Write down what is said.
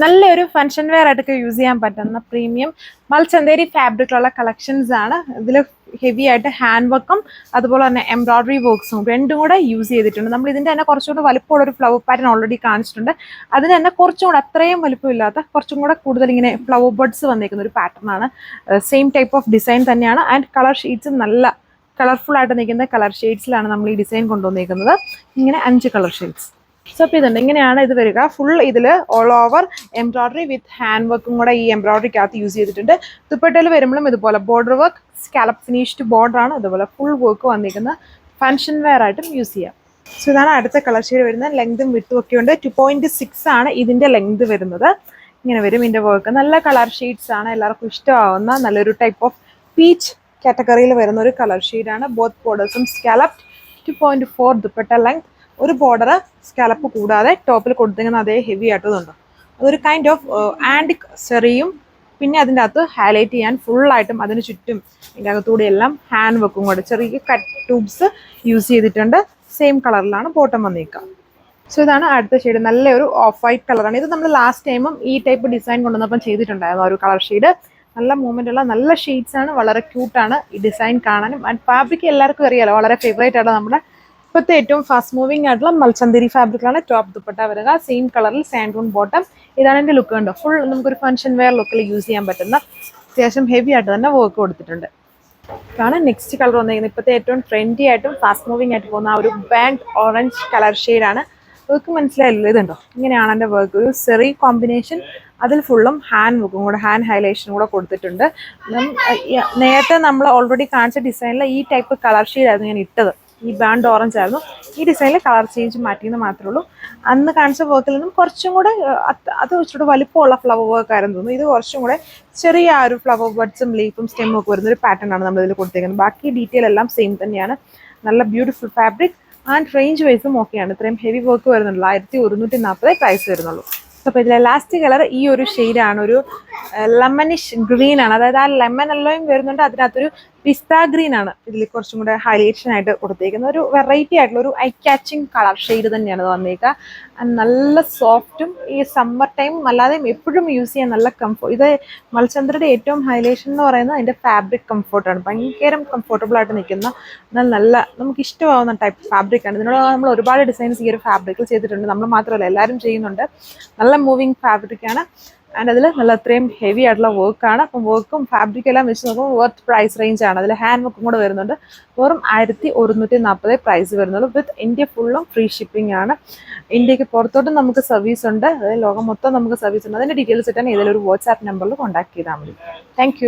നല്ലൊരു function wear ആയിട്ടൊക്കെ use ചെയ്യാൻ പറ്റുന്ന പ്രീമിയം മൽച്ചന്തേരി ഫാബ്രിക്കിലുള്ള കളക്ഷൻസ് ആണ്. ഇതിൽ ഹെവി ആയിട്ട് ഹാൻഡ് വർക്കും അതുപോലെ തന്നെ എംബ്രോയിഡറി വർക്ക്സും രണ്ടും കൂടെ യൂസ് ചെയ്തിട്ടുണ്ട്. നമ്മൾ ഇതിൻ്റെ തന്നെ കുറച്ചുകൂടെ വലുപ്പമുള്ള ഒരു ഫ്ലവർ പാറ്റേൺ ഓൾറെഡി കാണിച്ചിട്ടുണ്ട്. അതിന് തന്നെ കുറച്ചും കൂടെ അത്രയും വലുപ്പമില്ലാത്ത കുറച്ചും കൂടെ കൂടുതൽ ഇങ്ങനെ ഫ്ലവർ ബഡ്സ് വന്നിരിക്കുന്ന ഒരു പാറ്റേൺ ആണ്. സെയിം ടൈപ്പ് ഓഫ് ഡിസൈൻ തന്നെയാണ്. ആൻഡ് കളർ ഷീറ്റ്സ് നല്ല കളർഫുൾ ആയിട്ട് നിൽക്കുന്ന കളർ ഷെയ്ഡ്സിലാണ് നമ്മൾ ഈ ഡിസൈൻ കൊണ്ടുവന്നിരിക്കുന്നത്. ഇങ്ങനെ 5 കളർ ഷെയ്ഡ്സ്. സോ അപ്പോൾ ഇതുണ്ട്, ഇങ്ങനെയാണ് ഇത് വരിക. ഫുൾ ഇതിൽ ഓൾ ഓവർ എംബ്രോയിഡറി വിത്ത് ഹാൻഡ് വർക്കും കൂടെ ഈ എംബ്രോയിഡറിക്കകത്ത് യൂസ് ചെയ്തിട്ടുണ്ട്. ദുപ്പട്ടയിൽ വരുമ്പോഴും ഇതുപോലെ border work, scallop finished border ആണ്. ഇതുപോലെ ഫുൾ വർക്ക് വന്നിരിക്കുന്ന ഫംഗ്ഷൻ വെയർ ആയിട്ടും യൂസ് ചെയ്യാം. സോ ഇതാണ് അടുത്ത കളർ ഷെയ്ഡ് വരുന്നത്. ലെങ്തും വിട്ടും ഒക്കെ ഉണ്ട്. 2.6 ആണ് ഇതിൻ്റെ ലെങ്ത് വരുന്നത്. ഇങ്ങനെ വരും ഇതിൻ്റെ വർക്ക്. നല്ല കളർ ഷെയ്ഡ്സ് ആണ്, എല്ലാവർക്കും ഇഷ്ടമാവുന്ന നല്ലൊരു ടൈപ്പ് ഓഫ് പീച്ച് കാറ്റഗറിയിൽ വരുന്ന ഒരു കളർ ഷെയ്ഡാണ്. ബോത്ത് ബോർഡേഴ്സും സ്കാലപ്ഡ്. 2.4 ദുപ്പട്ട ലെങ്ത്. ഒരു ബോർഡർ സ്കാലപ്പ് കൂടാതെ ടോപ്പിൽ കൊടുത്തിരിക്കുന്ന അതേ ഹെവി ആയിട്ടതുണ്ട്. അതൊരു കൈൻഡ് ഓഫ് ആൻറ്റിക് സെറിയും പിന്നെ അതിൻ്റെ അകത്ത് ഹൈലൈറ്റ് ചെയ്യാൻ ഫുള്ളായിട്ടും അതിന് ചുറ്റും ഇതിൻ്റെ അകത്തൂടെ എല്ലാം ഹാൻഡ് വർക്കും കൂടെ ചെറിയ കട്ട് ട്യൂബ്സ് യൂസ് ചെയ്തിട്ടുണ്ട്. സെയിം കളറിലാണ് ബോട്ടം വന്നിരിക്കുക. സോ ഇതാണ് അടുത്ത ഷെയ്ഡ്. നല്ലൊരു ഓഫ് വൈറ്റ് കളറാണ്. ഇത് നമ്മൾ ലാസ്റ്റ് ടൈമും ഈ ടൈപ്പ് ഡിസൈൻ കൊണ്ടുവന്നപ്പം ചെയ്തിട്ടുണ്ടായിരുന്നു ഒരു കളർ ഷെയ്ഡ്. നല്ല മൂവ്മെൻ്റ് ഉള്ള നല്ല ഷെയ്ഡ്സ് ആണ്. വളരെ ക്യൂട്ടാണ് ഈ ഡിസൈൻ കാണാനും. ആൻഡ് ഫാബ്രിക് എല്ലാവർക്കും അറിയാലോ, വളരെ ഫേവറേറ്റ് ആണ് നമ്മുടെ ഇപ്പോഴത്തെ ഏറ്റവും ഫാസ്റ്റ് മൂവിങ് ആയിട്ടുള്ള മൽച്ചന്തേരി ഫാബ്രിക്കാണ് ടോപ്പ് ദുപ്പട്ട വരിക. സെയിം കളറിൽ സാൻഡൂൺ ബോട്ടം. ഇതാണ് എൻ്റെ ലുക്ക് കണ്ടോ. ഫുൾ നമുക്കൊരു ഫംഗ്ഷൻ വെയർ ലുക്കിൽ യൂസ് ചെയ്യാൻ പറ്റുന്ന അത്യാവശ്യം ഹെവി ആയിട്ട് തന്നെ വർക്ക് കൊടുത്തിട്ടുണ്ട്. ഇതാണ് നെക്സ്റ്റ് കളർ വന്നിരിക്കുന്നത്. ഇപ്പോഴത്തെ ഏറ്റവും ട്രെൻഡി ആയിട്ടും ഫാസ്റ്റ് മൂവിങ് ആയിട്ട് പോകുന്ന ഒരു ബാങ്ക് ഓറഞ്ച് കളർ ഷെയ്ഡാണ്. വർക്ക് മനസ്സിലായില്ലോ, ഇതുണ്ടോ. ഇങ്ങനെയാണ് എൻ്റെ വർക്ക്. ഒരു സെറി കോമ്പിനേഷൻ, അതിൽ ഫുള്ളും ഹാൻഡ് വർക്കും കൂടെ ഹാൻഡ് ഹൈലൈഷനും കൂടെ കൊടുത്തിട്ടുണ്ട്. നേരത്തെ നമ്മൾ ഓൾറെഡി കാണിച്ച ഡിസൈനിൽ ഈ ടൈപ്പ് കളർ ഷെയ്ഡായിരുന്നു ഞാൻ ഇട്ടത്. ഈ ബാൻഡ് ഓറഞ്ച് ആയിരുന്നു. ഈ ഡിസൈനിൽ കളർ ചേഞ്ച് മാറ്റിയെന്ന് മാത്രമേ ഉള്ളൂ. അന്ന് കാണിച്ച വർക്കിൽ നിന്നും കുറച്ചും കൂടെ അത് വെച്ചിട്ട് വലിപ്പമുള്ള ഫ്ലവർ വർക്ക് ആയിരുന്നു തോന്നുന്നു. ഇത് കുറച്ചും കൂടെ ചെറിയ ആ ഒരു ഫ്ലവർ ബഡ്സും ലീഫും സ്റ്റെമ്മും ഒക്കെ വരുന്നൊരു പാറ്റേൺ ആണ് നമ്മളിതിൽ കൊടുത്തേക്കുന്നത്. ബാക്കി ഡീറ്റെയിൽ എല്ലാം സെയിം തന്നെയാണ്. നല്ല ബ്യൂട്ടിഫുൾ ഫാബ്രിക് ആൻഡ് റേഞ്ച് വൈസും ഓക്കെയാണ്. ഇത്രയും ഹെവി വർക്ക് വരുന്നുള്ളൂ. 1140 പ്രൈസ് വരുന്നുള്ളൂ. അപ്പോൾ ഇതിലെ ലാസ്റ്റ് കളർ ഈ ഒരു ഷെയ്ഡാണ്. ഒരു ലെമണിഷ് ഗ്രീൻ ആണ്. അതായത് ആ ലെമൺ എല്ലോയും വരുന്നുണ്ട്, അതിനകത്തൊരു പിസ്ത ഗ്രീൻ ആണ് ഇതിൽ കുറച്ചും കൂടെ ഹൈലൈഷൻ ആയിട്ട് കൊടുത്തേക്കുന്നത്. ഒരു വെറൈറ്റി ആയിട്ടുള്ള ഒരു ഐ ക്യാച്ചിങ് കളർ ഷെയ്ഡ് തന്നെയാണ് ഇത് വന്നേക്കുക. നല്ല സോഫ്റ്റും ഈ സമ്മർ ടൈം അല്ലാതെയും എപ്പോഴും യൂസ് ചെയ്യാൻ നല്ല കംഫോർട്ട്. ഇത് മൽച്ചന്ദ്രയുടെ ഏറ്റവും ഹൈലൈഷൻ എന്ന് പറയുന്നത് അതിൻ്റെ ഫാബ്രിക് കംഫോർട്ടാണ്. ഭയങ്കര കംഫോർട്ടബിൾ ആയിട്ട് നിൽക്കുന്ന നല്ല നമുക്ക് ഇഷ്ടമാവുന്ന ടൈപ്പ് ഫാബ്രിക്കാണ്. ഇതിനോട് നമ്മൾ ഒരുപാട് ഡിസൈൻസ് ഈ ഒരു ഫാബ്രിക്കിൽ ചെയ്തിട്ടുണ്ട്. നമ്മൾ മാത്രമല്ല, എല്ലാവരും ചെയ്യുന്നുണ്ട്. നല്ല മൂവിങ് ഫാബ്രിക്കാണ്. ആൻഡ് അതിൽ നല്ല അത്രയും ഹെവി ആയിട്ടുള്ള വർക്കാണ്. അപ്പം വർക്കും ഫാബ്രിക് എല്ലാം വെച്ച് നോക്കുമ്പോൾ വർത്ത് പ്രൈസ് റേഞ്ച് ആണ്. അതിൽ ഹാൻഡ് വർക്കും കൂടെ വരുന്നുണ്ട്. വെറും 1140 പ്രൈസ് വരുന്നുള്ളൂ. വിത്ത് ഇന്ത്യ ഫുള്ളും ഫ്രീ ഷിപ്പിംഗ് ആണ്. ഇന്ത്യക്ക് പുറത്തോട്ടും നമുക്ക് സർവീസ് ഉണ്ട്. അതായത് ലോകം മൊത്തം നമുക്ക് സർവീസ് ഉണ്ട്. അതിൻ്റെ ഡീറ്റെയിൽസ് കിട്ടാൻ ഏതെങ്കിലും ഒരു വാട്സാപ്പ് നമ്പറിൽ കോൺടാക്ട് ചെയ്താൽ മതി. താങ്ക്